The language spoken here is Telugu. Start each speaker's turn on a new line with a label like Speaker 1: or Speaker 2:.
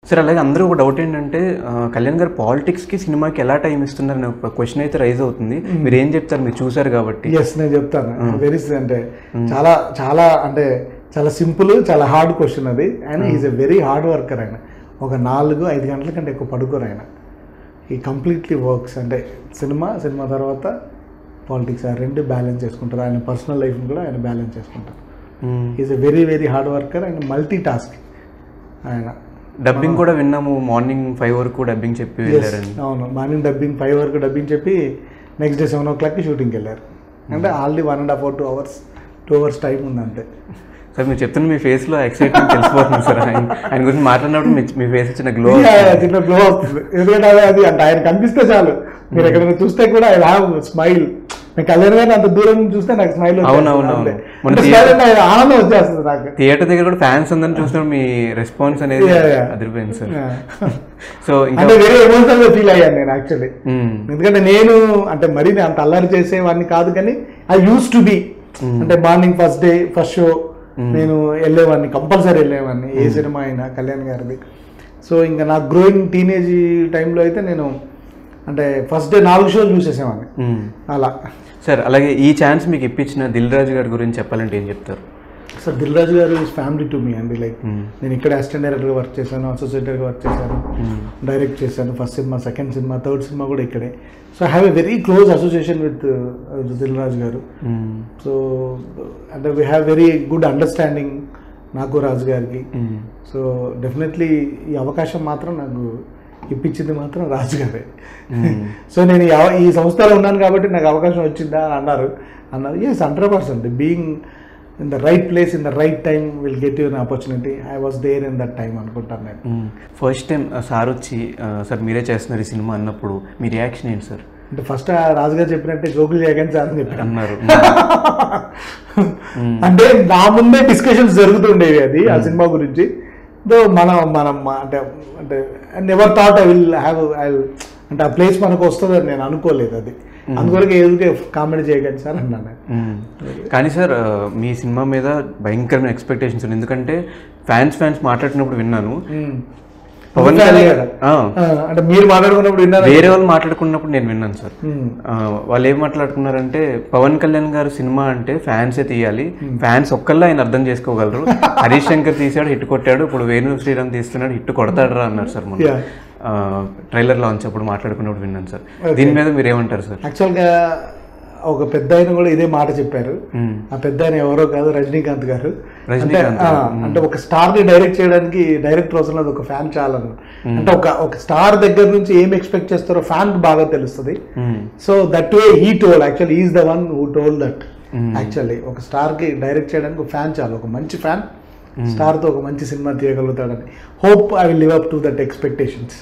Speaker 1: సార్ అలాగే అందరూ ఒక డౌట్ ఏంటంటే కళ్యాణ్ గారు పాలిటిక్స్కి సినిమాకి ఎలా టైం ఇస్తున్నారని ఒక క్వశ్చన్ అయితే రైజ్ అవుతుంది. మీరు ఏం చెప్తారు, మీరు చూసారు కాబట్టి?
Speaker 2: ఎస్, నేను చెప్తాను. వెరీ అంటే చాలా చాలా అంటే చాలా సింపుల్, చాలా హార్డ్ క్వశ్చన్ అది. ఆయన is a very hard worker. ఆయన ఒక 4-5 గంటల కంటే ఎక్కువ పడుకోరు. ఆయన ఈ కంప్లీట్లీ వర్క్స్ అంటే సినిమా తర్వాత పాలిటిక్స్ ఆ రెండు బ్యాలెన్స్ చేసుకుంటారు. ఆయన పర్సనల్ లైఫ్ని కూడా ఆయన బ్యాలెన్స్ చేసుకుంటారు. Is a very very hard worker and multi task. ఆయన
Speaker 1: డబ్బింగ్ కూడా విన్నాము, మార్నింగ్ 5 వరకు డబ్బింగ్ చెప్పి వెళ్ళారని.
Speaker 2: అవును, మార్నింగ్ 5 వరకు డబ్బింగ్ చెప్పి నెక్స్ట్ డే 7 o'clockకి షూటింగ్కి వెళ్ళారు. అంటే ఆల్రెడీ 1.5 or 2 hours టైం ఉంది అంతే.
Speaker 1: సార్ మీరు చెప్తున్న మీ ఫేస్లో ఎక్సైట్మెంట్ తెలిసిపోతుంది సార్. ఆయన గురించి మాట్లాడినప్పుడు మీ ఫేస్ చిన్న గ్లో
Speaker 2: అవుతుంది. ఎందుకంటే అది అంటే ఆయన కనిపిస్తే చాలు, మీరు ఎక్కడైనా చూస్తే కూడా ఐ హ్యావ్ స్మైల్. నేను కళ్యాణ్ గారిని అంత దూరం నుంచి చూస్తే నాకు స్మైల్ ఆనందం వచ్చేస్తుంది. నాకు
Speaker 1: థియేటర్ దగ్గర కూడా ఫ్యాన్స్ ఉందని చూసినప్పుడు మీ రెస్పాన్స్ అనేది అదిరిపోయింది సార్. సో
Speaker 2: అంటే వెరీ ఎమోషనల్ గా ఫీల్ అయ్యాను నేను యాక్చువల్లీ. ఎందుకంటే నేను అంటే మరీ అంత అల్లరి చేసేవాడిని కాదు, కానీ ఐ యూస్ టు బి అంటే మార్నింగ్ ఫస్ట్ షో నేను వెళ్ళేవాడిని, కంపల్సరీ వెళ్ళేవాడిని ఏ సినిమా అయినా కళ్యాణ్ గారిది. సో ఇంకా నా గ్రోయింగ్ టీనేజ్ టైంలో అయితే నేను అంటే ఫస్ట్ డే 4 షోలు చూసేసేవాడిని అలా.
Speaker 1: సార్ అలాగే ఈ ఛాన్స్ మీకు ఇప్పించిన దిల్ రాజు గారి గురించి చెప్పాలంటే ఏం చెప్తారు?
Speaker 2: సార్ దిల్ రాజు గారు ఈజ్ ఫ్యామిలీ టు మీ అండి. లైక్ నేను ఇక్కడ అసిస్టెంట్ డైరెక్టర్గా వర్క్ చేశాను, అసోసియేటర్గా వర్క్ చేశాను, డైరెక్ట్ చేశాను. First cinema, second cinema, third cinema కూడా ఇక్కడే. So I have a very close association with Dil Raju garu. So అంటే we have very good understanding నాకు రాజు గారికి. సో డెఫినెట్లీ ఈ అవకాశం మాత్రం నాకు ఇప్పించింది మాత్రం రాజు గారే. సో నేను ఈ సంస్థలో ఉన్నాను కాబట్టి నాకు అవకాశం వచ్చిందా అని అన్నారు. Yes, 100%. Being in the right place in the right time will get you an opportunity. I was there in that time అనుకుంటాను నేను.
Speaker 1: ఫస్ట్ టైం సార్ వచ్చి సార్ మీరే చేస్తున్నారు ఈ సినిమా అన్నప్పుడు మీ రియాక్షన్ ఏంటి సార్?
Speaker 2: అంటే ఫస్ట్ రాజుగారు చెప్పినట్టే జోకులు చేయగానే సార్ అని చెప్పి
Speaker 1: అన్నారు.
Speaker 2: అంటే నా ముందే డిస్కషన్స్ జరుగుతుండేవి అది ఆ సినిమా గురించి. మనం అంటే never thought I will have అంటే ఆ ప్లేస్ మనకు వస్తుందని నేను అనుకోలేదు. అది అందువరకు ఏదో కామెడీ చేయగలను సార్ అన్నాను.
Speaker 1: కానీ సార్ మీ సినిమా మీద భయంకరమైన ఎక్స్పెక్టేషన్స్ ఉన్నాయి. ఎందుకంటే ఫ్యాన్స్ మాట్లాడుతున్నప్పుడు విన్నాను, పవన్ కళ్యాణ్
Speaker 2: అంటే మీరు మాట్లాడుకున్నప్పుడు విన్నారు,
Speaker 1: వేరే వాళ్ళు మాట్లాడుకున్నప్పుడు నేను విన్నాను సార్. వాళ్ళు ఏం మాట్లాడుకున్నారంటే పవన్ కళ్యాణ్ గారు సినిమా అంటే ఫ్యాన్సే తీయాలి, ఫ్యాన్స్ ఒక్కళ్ళే ఆయన అర్థం చేసుకోగలరు. హరీష్ శంకర్ తీసాడు, హిట్ కొట్టాడు, ఇప్పుడు వేణు శ్రీరామ్ తీస్తున్నాడు, హిట్ కొడతాడరా అన్నారు సార్. మన ట్రైలర్ లాంచ్ అప్పుడు మాట్లాడుకున్నప్పుడు విన్నాను సార్. దీని మీద మీరు ఏమంటారు సార్?
Speaker 2: యాక్చువల్గా ఒక పెద్ద ఆయన కూడా ఇదే మాట చెప్పారు. ఆ పెద్ద ఆయన ఎవరో కాదు, రజనీకాంత్ గారు. అంటే ఒక స్టార్ ని డైరెక్ట్ చేయడానికి డైరెక్టర్ అవసరం లేదు, ఒక ఫ్యాన్ చాలను. అంటే ఒక స్టార్ దగ్గర నుంచి ఏం ఎక్స్పెక్ట్ చేస్తారో ఫ్యాన్ బాగా తెలుస్తుంది. So that way he told, actually is the one who told that. Actually ఒక స్టార్ కి డైరెక్ట్ చేయడానికి ఒక ఫ్యాన్ చాలు, ఒక మంచి ఫ్యాన్ స్టార్ తో ఒక మంచి సినిమా తీయగలుగుతాడని. Hope I will live up to that expectations.